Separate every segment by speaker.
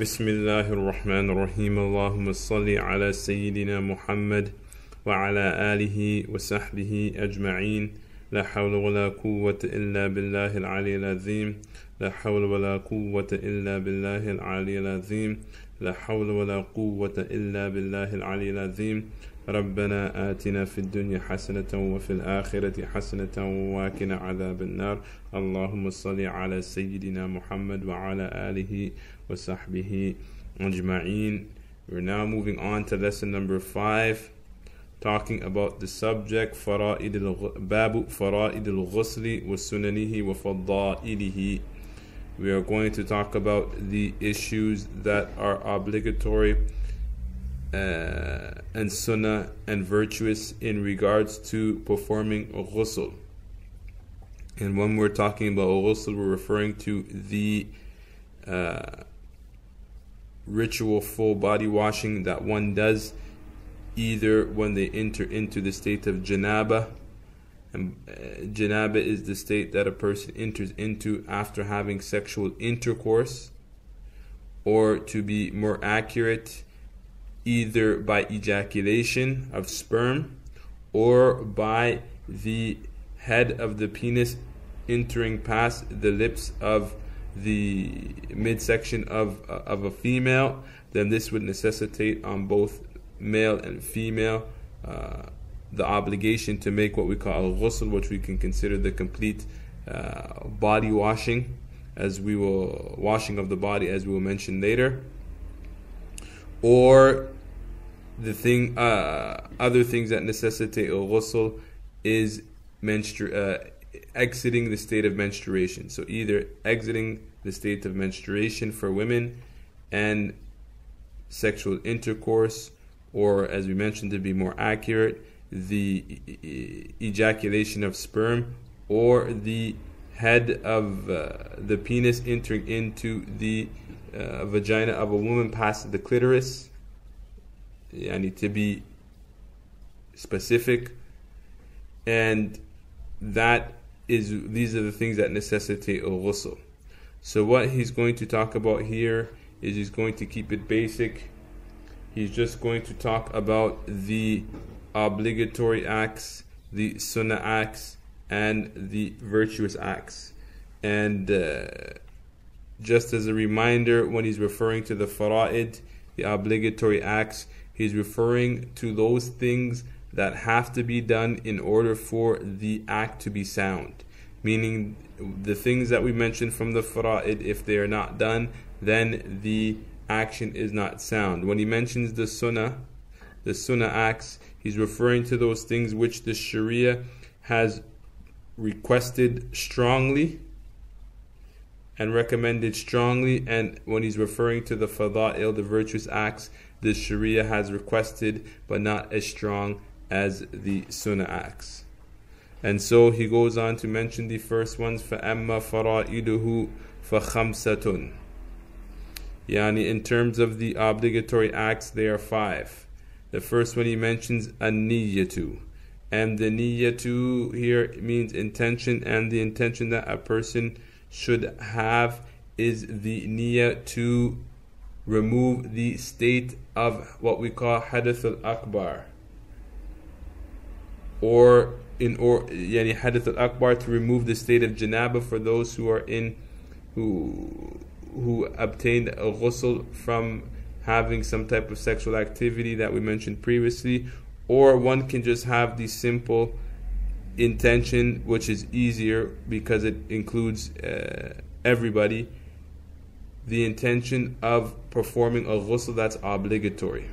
Speaker 1: بسم الله الرحمن الرحيم اللهم صل على سيدنا محمد وعلى آله وصحبه أجمعين لا حول ولا قوة إلا بالله العلي العظيم لا حول ولا قوة إلا بالله العلي العظيم لا حول ولا قوة إلا بالله العلي العظيم ربنا آتنا في الدنيا حسنة وفي الآخرة حسنة وقنا عذاب النار اللهم صل على سيدنا محمد وعلى آله وصحبه أجمعين. We're now moving on to lesson number 5, talking about the subject باب فرائض الغسل وسننه وفضائله. We are going to talk about the issues that are obligatory and sunnah and virtuous in regards to performing ghusl. And when we're talking about ghusl, we're referring to the ritual full body washing that one does either when they enter into the state of janaba, and janaba is the state that a person enters into after having sexual intercourse, or to be more accurate, either by ejaculation of sperm or by the head of the penis entering past the lips of the midsection of a female. Then this would necessitate on both male and female the obligation to make what we call al-ghusl, which we can consider the complete body washing, washing of the body, as we will mention later. Or the other things that necessitate al-ghusl is exiting the state of menstruation. So either exiting the state of menstruation for women and sexual intercourse, or, as we mentioned, to be more accurate, the ejaculation of sperm, or the head of the penis entering into the vagina of a woman past the clitoris. Yani to be specific. And these are the things that necessitate al-ghusl. So what he's going to talk about here is he's going to keep it basic. He's just going to talk about the obligatory acts, the sunnah acts, and the virtuous acts. And just as a reminder, when he's referring to the fara'id, the obligatory acts, he's referring to those things that have to be done in order for the act to be sound. Meaning the things that we mentioned from the fara'id, if they are not done, then the action is not sound. When he mentions the sunnah acts, he's referring to those things which the Sharia has requested strongly and recommended strongly. And when he's referring to the fada'il, the virtuous acts, the Sharia has requested but not as strong as the sunnah acts. And so he goes on to mention the first ones, فَأَمَّا فَرَائِدُهُ فَخَمْسَةٌ. Yani in terms of the obligatory acts, they are 5. The first one he mentions an-niyyatu. And the niyyatu here means intention, and the intention that a person should have is the niyyah to remove the state of what we call hadath al-akbar, or yani hadath al-akbar, to remove the state of janaba for those who are who obtained a ghusl from having some type of sexual activity that we mentioned previously. Or one can just have the simple intention, which is easier because it includes everybody, the intention of performing a ghusl that's obligatory.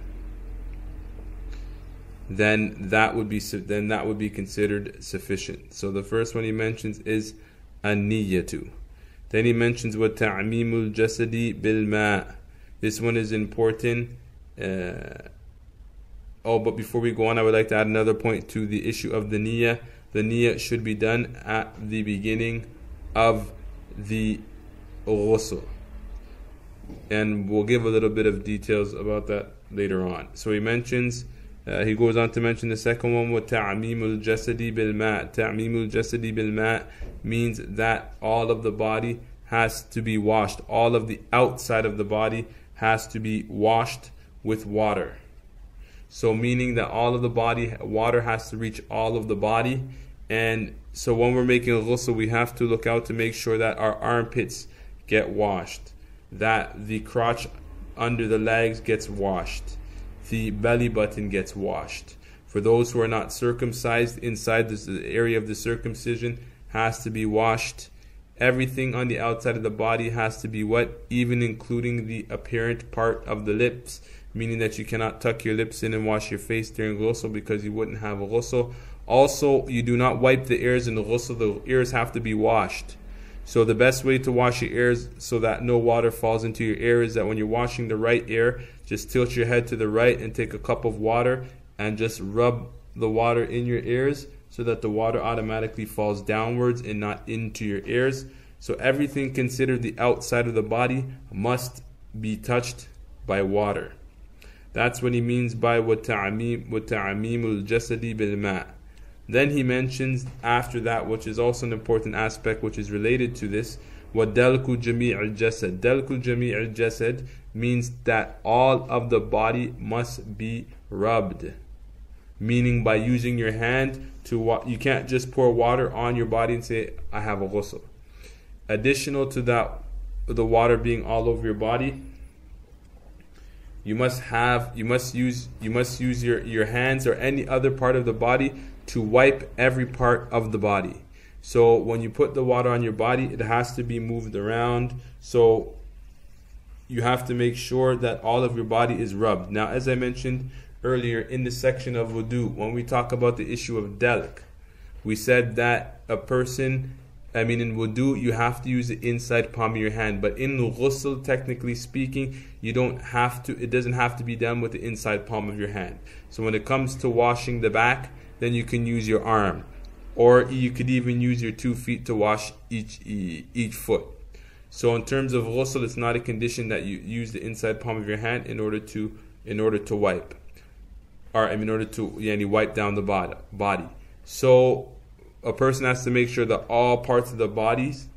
Speaker 1: Then that would be considered sufficient. So the first one he mentions is an-niyyatu. Then he mentions what ta'mimul jasadi bil ma'. This one is important. But before we go on, I would like to add another point to the issue of the niyyah. The niyyah should be done at the beginning of the ghusl, and we'll give a little bit of details about that later on. So he mentions, he goes on to mention the second one, with ta'mimul jasadi bil ma'. Ta'mimul jasadi bil ma' means that all of the body has to be washed. All of the outside of the body has to be washed with water. So meaning that all of the body, water has to reach all of the body. And so when we're making a ghusl, we have to look out to make sure that our armpits get washed, that the crotch under the legs gets washed, the belly button gets washed. For those who are not circumcised, inside this area of the circumcision has to be washed. Everything on the outside of the body has to be wet, even including the apparent part of the lips, meaning that you cannot tuck your lips in and wash your face during ghusl because you wouldn't have a ghusl. Also, you do not wipe the ears in the ghusl. The ears have to be washed. So the best way to wash your ears so that no water falls into your ear is that when you're washing the right ear, just tilt your head to the right and take a cup of water and just rub the water in your ears so that the water automatically falls downwards and not into your ears. So everything considered the outside of the body must be touched by water. That's what he means by وَتَعْمِيمُ الْجَسَدِ بِالْمَاءِ. Then he mentions after that, which is also an important aspect which is related to this, وَدَلْكُ جَمِيعِ الْجَسَدِ. دَلْكُ جَمِيعِ الْجَسَدِ means that all of the body must be rubbed. Meaning by using your hand to you can't just pour water on your body and say, I have a ghusl. Additional to that, the water being all over your body, you must use your hands or any other part of the body to wipe every part of the body. So when you put the water on your body, it has to be moved around. So you have to make sure that all of your body is rubbed. Now, as I mentioned earlier in the section of wudu, when we talk about the issue of dalk, we said that in wudu, you have to use the inside palm of your hand. But in ghusl, technically speaking, it doesn't have to be done with the inside palm of your hand. So when it comes to washing the back, then you can use your arm. Or you could even use your 2 feet to wash each foot. So in terms of ghusl, it's not a condition that you use the inside palm of your hand in order to wipe. Or in order to wipe down the body. So a person has to make sure that all parts of the bodies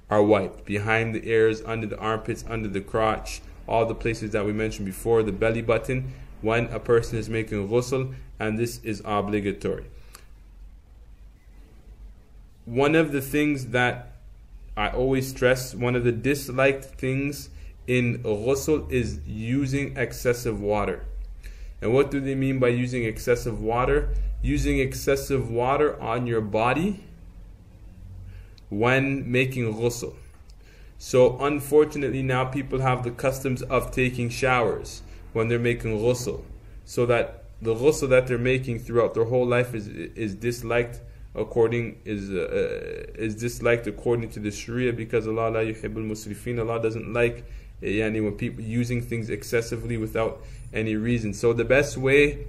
Speaker 1: are wiped. Behind the ears, under the armpits, under the crotch, all the places that we mentioned before, the belly button, when a person is making ghusl, and this is obligatory. One of the things that I always stress, one of the disliked things in ghusl is using excessive water. And what do they mean by using excessive water? Using excessive water on your body when making ghusl. So unfortunately now people have the customs of taking showers when they're making ghusl, so that the ghusl that they're making throughout their whole life is disliked according to the Sharia, because Allah la yuhibbul musrifin. Allah doesn't like when people using things excessively without any reason. So the best way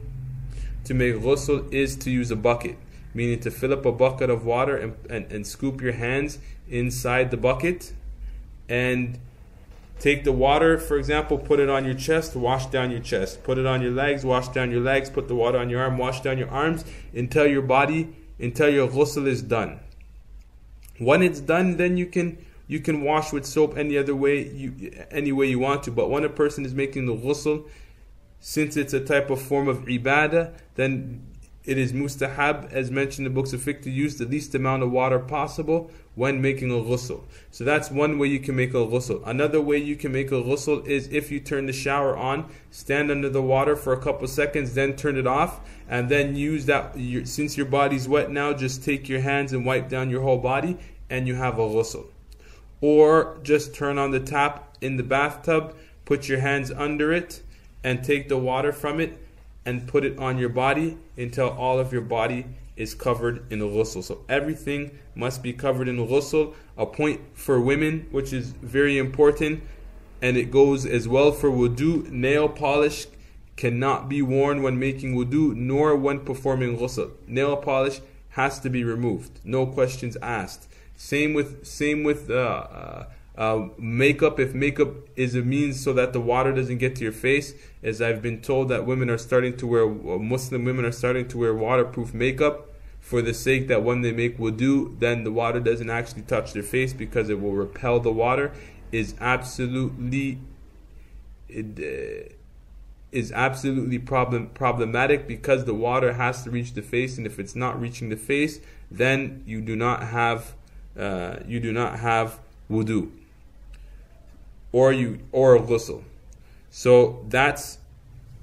Speaker 1: to make ghusl is to use a bucket, meaning to fill up a bucket of water and scoop your hands inside the bucket and take the water, for example, put it on your chest, wash down your chest. Put it on your legs, wash down your legs. Put the water on your arm, wash down your arms until your ghusl is done. When it's done, then you can wash with soap any way you want to. But when a person is making the ghusl, since it's a type of form of ibadah, then it is mustahab, as mentioned in the books of fiqh, to use the least amount of water possible when making a ghusl. So that's one way you can make a ghusl. Another way you can make a ghusl is if you turn the shower on, stand under the water for a couple seconds, then turn it off, and then use that. Since your body's wet now, just take your hands and wipe down your whole body, and you have a ghusl. Or just turn on the tap in the bathtub, put your hands under it, and take the water from it and put it on your body until all of your body is covered in ghusl. So everything must be covered in ghusl. A point for women, which is very important, and it goes as well for wudu: nail polish cannot be worn when making wudu, nor when performing ghusl. Nail polish has to be removed, no questions asked. Same with makeup. If makeup is a means so that the water doesn't get to your face, as I've been told that Muslim women are starting to wear waterproof makeup for the sake that when they make wudu, then the water doesn't actually touch their face because it will repel the water, is absolutely is absolutely problematic, because the water has to reach the face, and if it's not reaching the face, then you do not have wudu or ghusl. So that's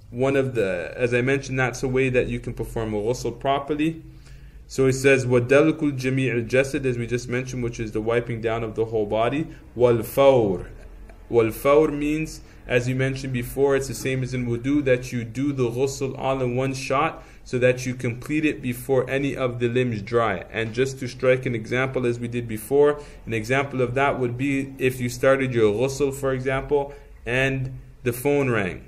Speaker 1: one of the, as I mentioned, that's a way that you can perform a ghusl properly. So he says, وَدَلْكُ الْجَمِيعِ الْجَسَدِ, as we just mentioned, which is the wiping down of the whole body. وَالْفَوْرِ. Wal-fawr means, as you mentioned before, it's the same as in wudu, that you do the ghusl all in one shot, so that you complete it before any of the limbs dry. And just to strike an example, as we did before, an example of that would be if you started your ghusl, for example, and the phone rang,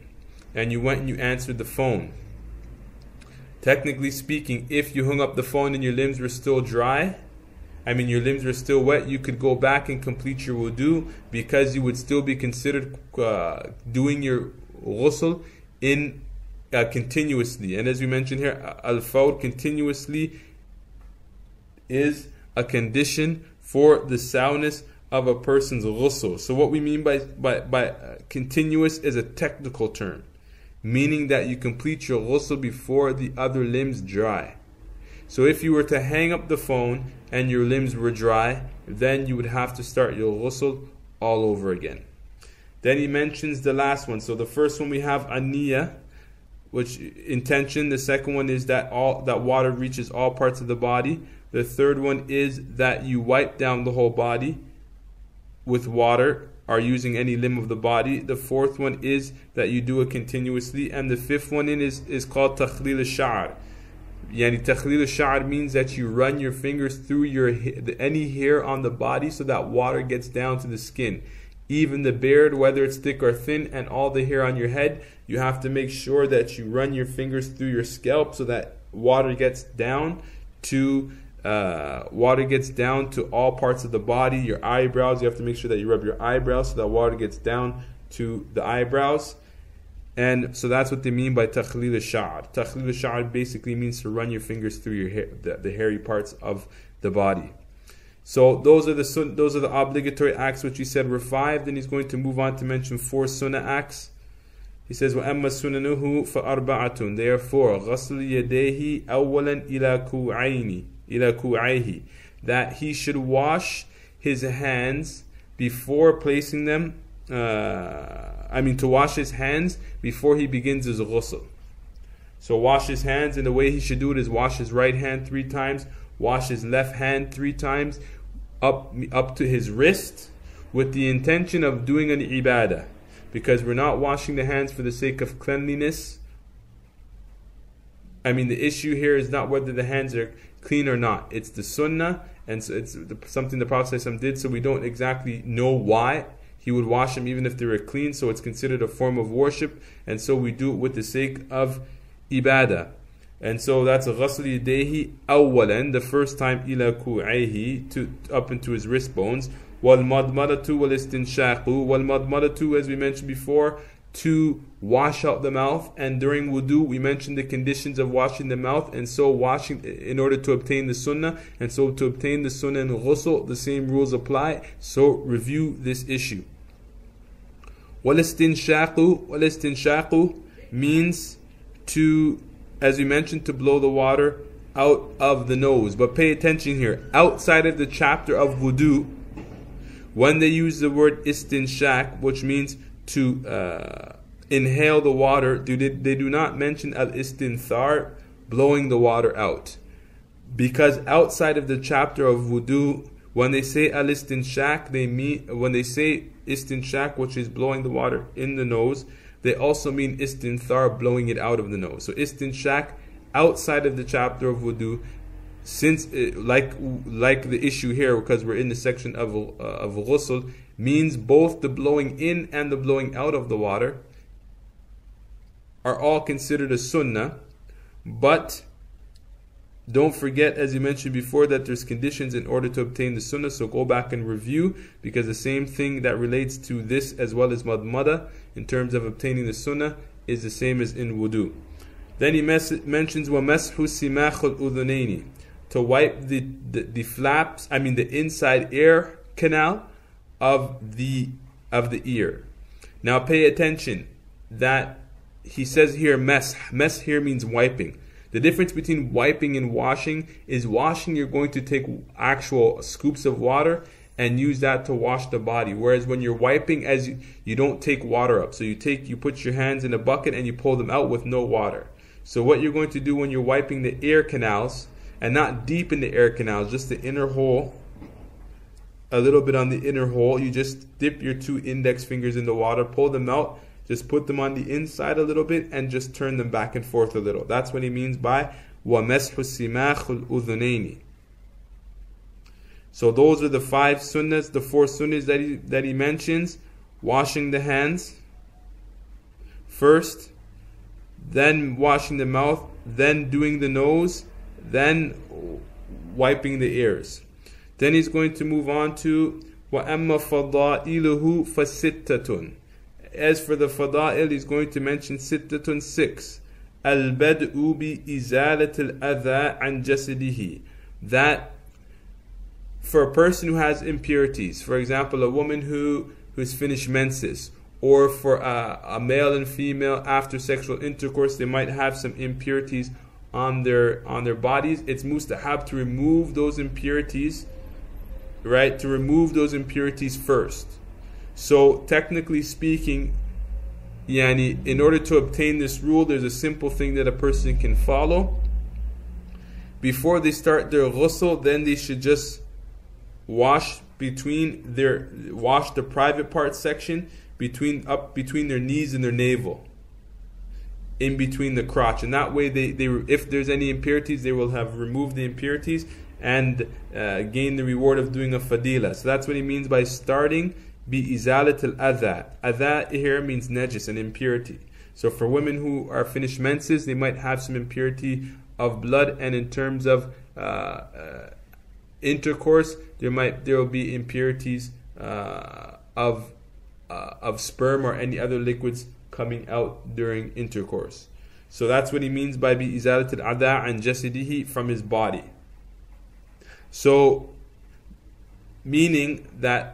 Speaker 1: and you went and you answered the phone. Technically speaking, if you hung up the phone and your limbs were still dry, your limbs were still wet, you could go back and complete your wudu, because you would still be considered doing your ghusl in continuously. And as we mentioned here, al-fawr, continuously, is a condition for the soundness of a person's ghusl. So what we mean by continuous is a technical term, meaning that you complete your ghusl before the other limbs dry. So if you were to hang up the phone and your limbs were dry, then you would have to start your ghusl all over again. Then he mentions the last one. So the first one we have an-niyya, which intention. The second one is that water reaches all parts of the body. The third one is that you wipe down the whole body with water, or using any limb of the body. The fourth one is that you do it continuously. And the fifth one is called takhlil al-sha'r. Takhlil al-sha'r means that you run your fingers through any hair on the body, so that water gets down to the skin. Even the beard, whether it's thick or thin, and all the hair on your head, you have to make sure that you run your fingers through your scalp, so that water gets down to all parts of the body. Your eyebrows, you have to make sure that you rub your eyebrows so that water gets down to the eyebrows. And so that's what they mean by takhlil al-sha'r. Takhlil al-sha'r basically means to run your fingers through your hair, the hairy parts of the body. So those are the obligatory acts which he said were 5. Then he's going to move on to mention 4 sunnah acts. He says, وَأَمَّا سُنَنُهُ فَأَرْبَعَةٌ. Therefore, غَسْلُ يَدَيْهِ أَوَّلًا إِلَى كُوعَيْهِ. That he should wash his hands before placing them, to wash his hands before he begins his ghusl. So wash his hands, and the way he should do it is wash his right hand 3 times, wash his left hand 3 times, up to his wrist, with the intention of doing an ibadah. Because we're not washing the hands for the sake of cleanliness. The issue here is not whether the hands are clean or not. It's the sunnah, and so it's something the Prophet ﷺ did, so we don't exactly know why he would wash them even if they were clean. So it's considered a form of worship, and so we do it with the sake of ibadah. And so that's a ghasl yadayhi awwalan, the first time, ila ku'ayhi, up into his wrist bones. Wal madmadatu wal istinshaqu. Wal madmadatu, as we mentioned before, to wash out the mouth. And during wudu we mentioned the conditions of washing the mouth, and so washing in order to obtain the sunnah. And so to obtain the sunnah in ghusl, the same rules apply. So review this issue. Wal istinshaqu means to, as we mentioned, to blow the water out of the nose. But pay attention here, outside of the chapter of wudu, when they use the word istinshaq, which means to inhale the water, they do not mention al-istinthar, blowing the water out. Because outside of the chapter of wudu, when they say al-istinshaq, when they say istinshaq, which is blowing the water in the nose, they also mean istinthar, blowing it out of the nose. So istinshaq, outside of the chapter of wudu, since like the issue here, because we're in the section of ghusl, means both the blowing in and the blowing out of the water are all considered a sunnah. But don't forget, as you mentioned before, that there's conditions in order to obtain the sunnah. So go back and review, because the same thing that relates to this as well as madmada in terms of obtaining the sunnah is the same as in wudu. Then he mentions وَمَسْحُ سِمَاخُ الْأُذُنَيْنِ, to wipe the flaps, the inside air canal of the ear. Now pay attention that he says here mesh. Mesh here means wiping. The difference between wiping and washing is washing, you're going to take actual scoops of water and use that to wash the body. Whereas when you're wiping, as you don't take water up. So you put your hands in a bucket and you pull them out with no water. So what you're going to do when you're wiping the air canals, and not deep in the air canals, just the inner hole, a little bit on the inner hole, you just dip your 2 index fingers in the water, pull them out, just put them on the inside a little bit and just turn them back and forth a little. That's what he means by وَمَسْحُ السِّمَاخُ الْأُذُنَيْنِ. So those are the 5 sunnahs, the 4 sunnahs that he mentions. Washing the hands first, then washing the mouth, then doing the nose, then wiping the ears. Then he's going to move on to وَأَمَّا فَضَائِلُهُ فَسِتَّةٌ. As for the fada'il, he's going to mention sittatun 6. الْبَدْءُ بِإِزَالَةِ الْأَذَى عَنْ جَسَدِهِ. That for a person who has impurities, for example, a woman who's finished menses, or for a male and female after sexual intercourse, they might have some impurities on their bodies. It's mustahab to remove those impurities, right? To remove those impurities first. So technically speaking, in order to obtain this rule, there's a simple thing that a person can follow. Before they start their ghusl, then they should just wash the private part section between their knees and their navel, in between the crotch, and that way they if there's any impurities, they will have removed the impurities and gain the reward of doing a fadila. So that's what he means by starting bi-izalat al-adha. Adha here means najis, an impurity. So for women who are finished menses, they might have some impurity of blood, and in terms of intercourse, there will be impurities of sperm or any other liquids coming out during intercourse. So that's what he means by bi-izalat al-adha an jasadihi, from his body. So meaning that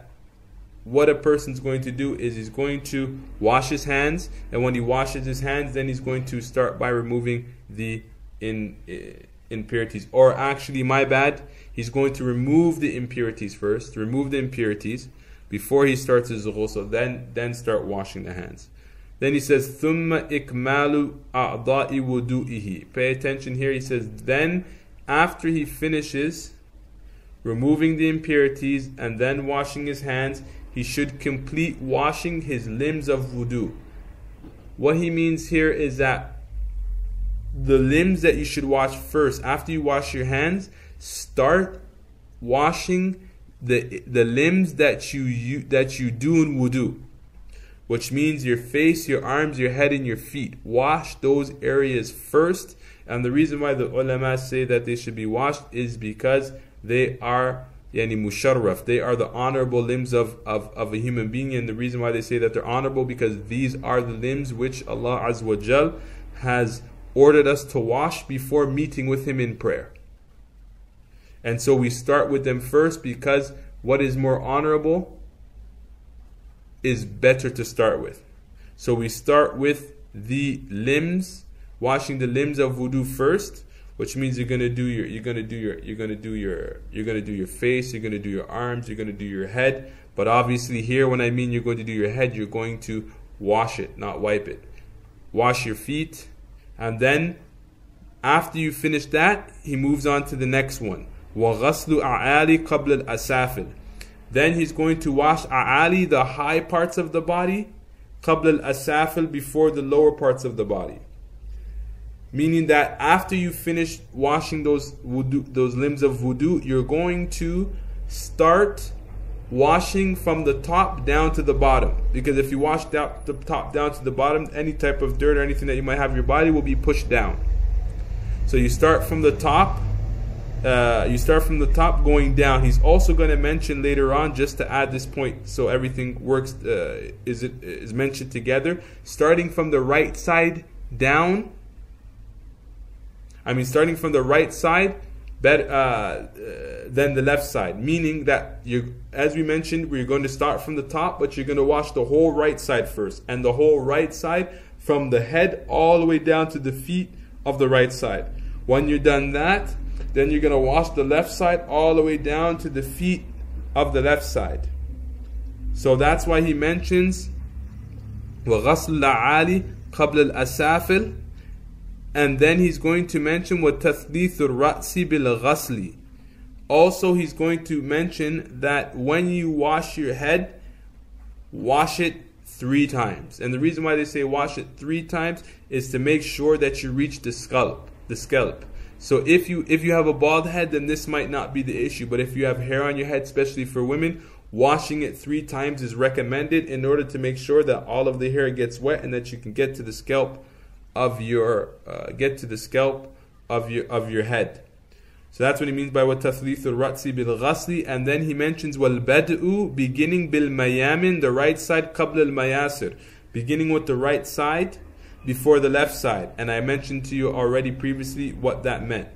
Speaker 1: what a person's going to do is he's going to wash his hands, and when he washes his hands, then he's going to start by removing the impurities. Or actually, my bad, he's going to remove the impurities first, before he starts his ghusl, then start washing the hands. Then he says, ثُمَّ إِكْمَالُ أَعْضَاءِ وُدُوئِهِ. Pay attention here, he says, then after he finishes removing the impurities and then washing his hands, he should complete washing his limbs of wudu. What he means here is that the limbs that you should wash first, after you wash your hands, start washing the limbs that you do in wudu, which means your face, your arms, your head, and your feet. Wash those areas first. And the reason why the ulama say that they should be washed is because they are musharraf. They are the honorable limbs of a human being. And the reason why they say that they're honorable, because these are the limbs which Allah Azza wa Jal has ordered us to wash before meeting with Him in prayer. And so we start with them first, because what is more honorable is better to start with. So we start with the limbs, washing the limbs of wudu first, which means you're gonna do your face, you're gonna do your arms, you're gonna do your head. But obviously here, when I mean you're going to do your head, you're going to wash it, not wipe it. Wash your feet, and then after you finish that, he moves on to the next one. وَغَسْلُ أَعَالِ قَبْلَ الْأَسَافِلِ. Then he's going to wash a'ali, the high parts of the body, قَبْلَ الْأَسَافِلِ, before the lower parts of the body. Meaning that after you finish washing those limbs of wudu, you're going to start washing from the top down to the bottom. Because if you wash the top down to the bottom, any type of dirt or anything that you might have in your body will be pushed down. So you start from the top. Going down. He's also going to mention later on, just to add this point so everything works, is mentioned together. Starting from the right side down. Starting from the right side, than the left side. Meaning that, as we mentioned, we're going to start from the top, but you're going to wash the whole right side first. And the whole right side from the head all the way down to the feet of the right side. When you're done that, then you're going to wash the left side all the way down to the feet of the left side. So that's why he mentions وَغَسْلُ الْأَعَالِي قَبْلَ الْأَسَافِلِ, and then he's going to mention وَتَثْلِيثُ الرَّأْسِ بِالْغَسْلِ. Also he's going to mention that when you wash your head, wash it 3 times. And the reason why they say wash it 3 times is to make sure that you reach the scalp. So if you have a bald head, then this might not be the issue. But if you have hair on your head, especially for women, washing it 3 times is recommended in order to make sure that all of the hair gets wet and that you can get to the scalp of your head. So that's what he means by وَتَثْلِيثُ الرَّأْسِ بِالْغَسْلِ. And then he mentions وَالْبَدْءُ, beginning بِالْمَيَامِن, the right side, قَبْلَ الْمَيَاسِرِ, beginning with the right side before the left side. And I mentioned to you already previously what that meant.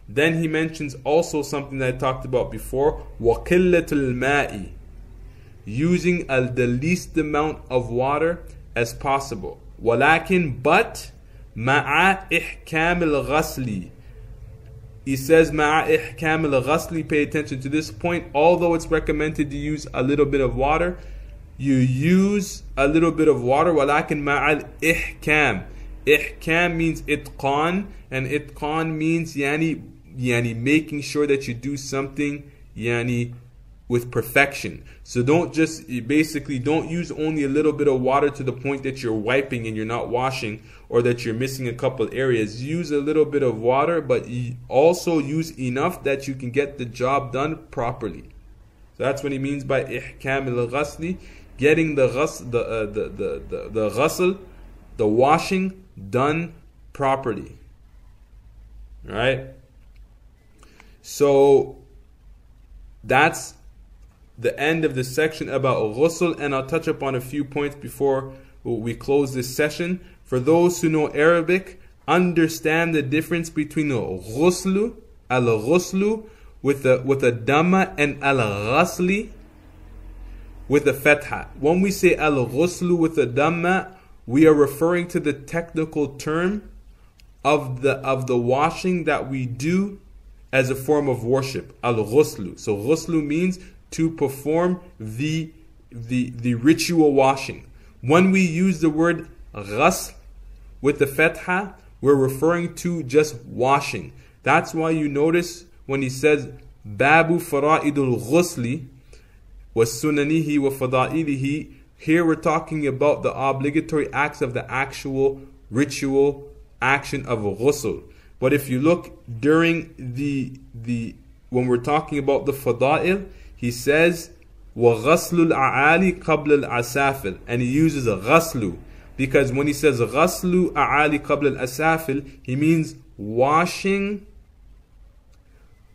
Speaker 1: Then he mentions also something that I talked about before, وَقِلَّةُ الْمَاءِ, using the least amount of water as possible. وَلَكِنْ, but مَعَ إِحْكَامِ الْغَسْلِ. He says مَعَ إِحْكَامِ الْغَسْلِ. Pay attention to this point. Although it's recommended to use a little bit of water, you use a little bit of water. وَلَكِنْ مَعَ الْإِحْكَامِ. Ihkam means itqan, and itqan means yani making sure that you do something with perfection. So don't use only a little bit of water to the point that you're wiping and you're not washing, or that you're missing a couple areas. Use a little bit of water, but also use enough that you can get the job done properly. So that's what he means by ihkam al-ghasli, getting the ghasl, the washing, done properly. Right? So that's the end of the section about ghusl, and I'll touch upon a few points before we close this session. For those who know Arabic, understand the difference between ghuslu, al-ghuslu with a dhamma, and al-ghasli with a fatha. When we say al-ghuslu with a dhamma, we are referring to the technical term of the washing that we do as a form of worship, al-ghuslu. So ghuslu means to perform the ritual washing. When we use the word ghasl with the fatha, we're referring to just washing. That's why you notice when he says babu fara'idul ghusli wa sunanihi wa fada'ilihi, here we're talking about the obligatory acts of the actual ritual action of ghusl. But if you look during when we're talking about the fada'il, he says وَغَسْلُ الْأَعَالِ قَبْلَ الْأَسَافِلِ, and he uses a ghaslu, because when he says غَسْلُ أَعَالِ قَبْلَ الْأَسَافِلِ, he means washing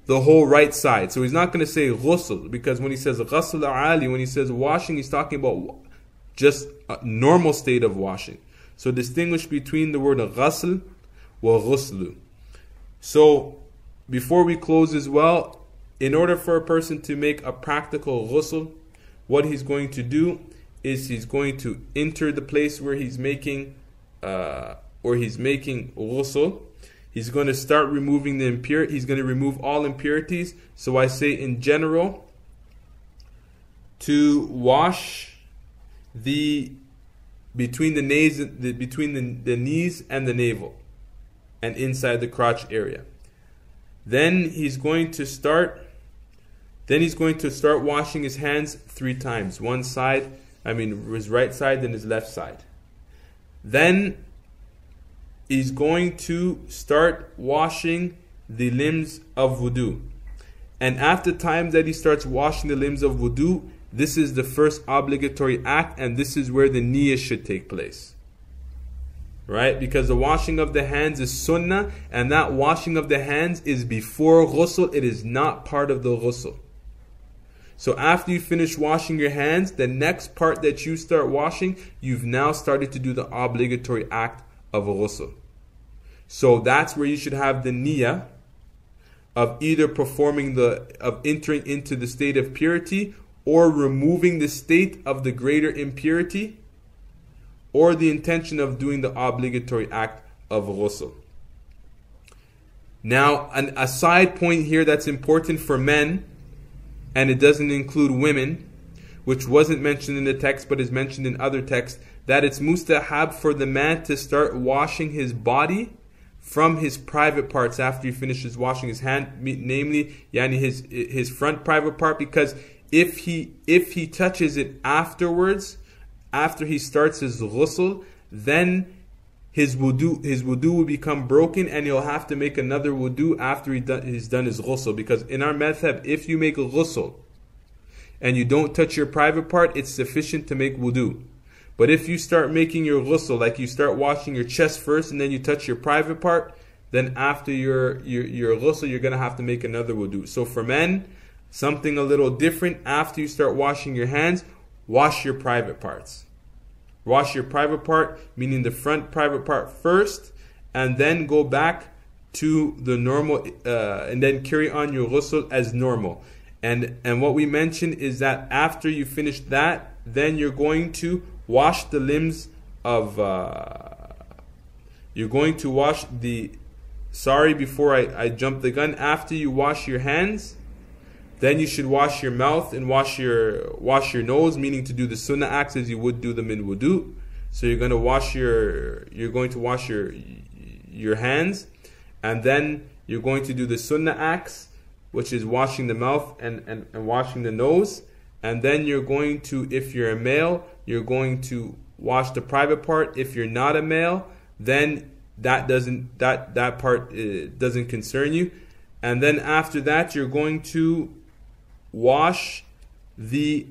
Speaker 1: the whole right side. So he's not going to say ghusl, because when he says غَسْلُ الْأَعَالِ, when he says washing, he's talking about just a normal state of washing. So distinguish between the word ghasl wa ghuslu. So before we close as well, in order for a person to make a practical ghusl, what he's going to do is he's going to enter the place where he's making ghusl. He's going to start removing the impurities. He's going to remove all impurities. So I say in general, to wash between the knees and the navel, and inside the crotch area. Then he's going to start washing his hands 3 times. One side, his right side, then his left side. Then he's going to start washing the limbs of wudu. And after time that he starts washing the limbs of wudu, this is the first obligatory act, and this is where the niyyah should take place. Right? Because the washing of the hands is sunnah, and that washing of the hands is before ghusl. It is not part of the ghusl. So after you finish washing your hands, the next part that you start washing, you've now started to do the obligatory act of ghusl. So that's where you should have the niyyah. of either of entering into the state of purity, or removing the state of the greater impurity, or the intention of doing the obligatory act of ghusl. Now, a side point here that's important for men, and it doesn't include women, which wasn't mentioned in the text but is mentioned in other texts, that it's mustahab for the man to start washing his body from his private parts after he finishes washing his hand, namely his front private part, because if he touches it afterwards, after he starts his ghusl, then his wudu will become broken, and he'll have to make another wudu after he's done his ghusl. Because in our madhab, if you make a ghusl and you don't touch your private part, it's sufficient to make wudu. But if you start making your ghusl, like you start washing your chest first and then you touch your private part, then after your ghusl, you're going to have to make another wudu. So for men, something a little different. After you start washing your hands, wash your private parts. Wash your private part, meaning the front private part first, and then go back to the normal, and then carry on your ghusl as normal. And what we mentioned is that after you finish that, then you're going to wash the limbs of, before I jump the gun, after you wash your hands, then you should wash your mouth and wash your nose, meaning to do the sunnah acts as you would do them in wudu. So you're going to wash your hands, and then you're going to do the sunnah acts, which is washing the mouth and washing the nose. And then you're going to, if you're a male, you're going to wash the private part. If you're not a male, then that part doesn't concern you. And then after that, you're going to wash the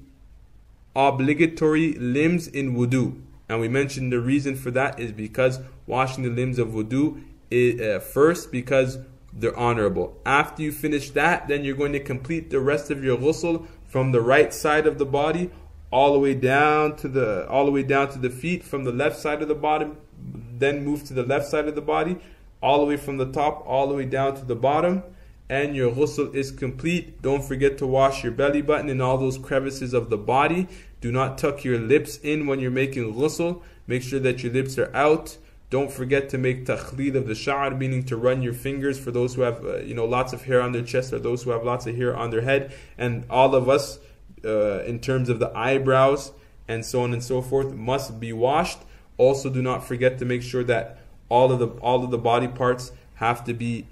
Speaker 1: obligatory limbs in wudu. And we mentioned the reason for that is because washing the limbs of wudu is, first, because they're honorable. After you finish that, then you're going to complete the rest of your ghusl from the right side of the body all the way down to the feet, from the left side of the bottom, then move to the left side of the body, all the way from the top all the way down to the bottom, and your ghusl is complete. Don't forget to wash your belly button and all those crevices of the body. Do not tuck your lips in when you're making ghusl. Make sure that your lips are out. Don't forget to make takhleel of the sha'r, meaning to run your fingers for those who have lots of hair on their chest, or those who have lots of hair on their head. And all of us, in terms of the eyebrows and so on and so forth, must be washed. Also, do not forget to make sure that all of the body parts have to be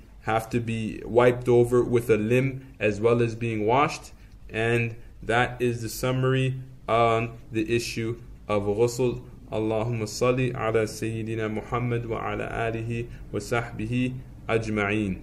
Speaker 1: wiped over with a limb as well as being washed. And that is the summary on the issue of ghusl. Allahumma salli ala Sayyidina Muhammad wa ala alihi wa sahbihi ajma'een.